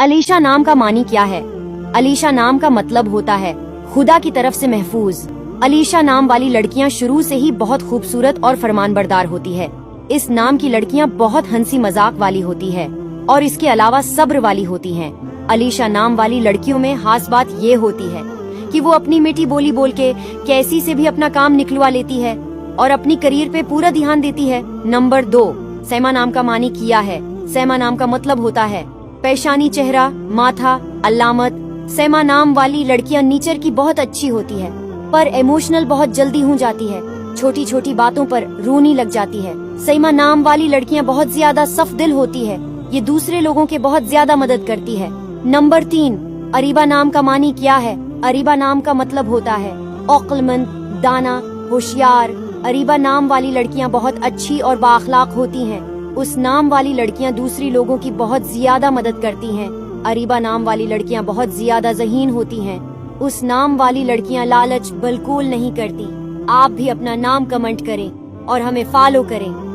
अलीशा नाम का मानी क्या है? अलीशा नाम का मतलब होता है खुदा की तरफ से महफूज। अलीशा नाम वाली लड़कियां शुरू से ही बहुत खूबसूरत और फरमानबरदार होती है। इस नाम की लड़कियां बहुत हंसी मजाक वाली होती है और इसके अलावा सब्र वाली होती हैं। अलीशा नाम वाली लड़कियों में खास बात ये होती है कि वो अपनी मीठी बोली बोल के कैसी से भी अपना काम निकलवा लेती है और अपनी करियर पे पूरा ध्यान देती है। नंबर 2, सैमा नाम का मानी किया है। सैमा नाम का मतलब होता है पेशानी, चेहरा, माथा, अलामत। सैमा नाम वाली लड़कियां नेचर की बहुत अच्छी होती है पर इमोशनल बहुत जल्दी हो जाती है। छोटी छोटी बातों पर रोने लग जाती है। सैमा नाम वाली लड़कियां बहुत ज्यादा सफ दिल होती है। ये दूसरे लोगों के बहुत ज्यादा मदद करती है। नंबर 3, अरीबा नाम का मानी क्या है? अरीबा नाम का मतलब होता है अक्लमंद, दाना, होशियार। अरीबा नाम वाली लड़कियां बहुत अच्छी और बाअखलाक होती हैं। उस नाम वाली लड़कियां दूसरी लोगों की बहुत ज्यादा मदद करती हैं। अरीबा नाम वाली लड़कियां बहुत ज्यादा ज़हीन होती हैं। उस नाम वाली लड़कियां लालच बिल्कुल नहीं करती। आप भी अपना नाम कमेंट करें और हमें फॉलो करें।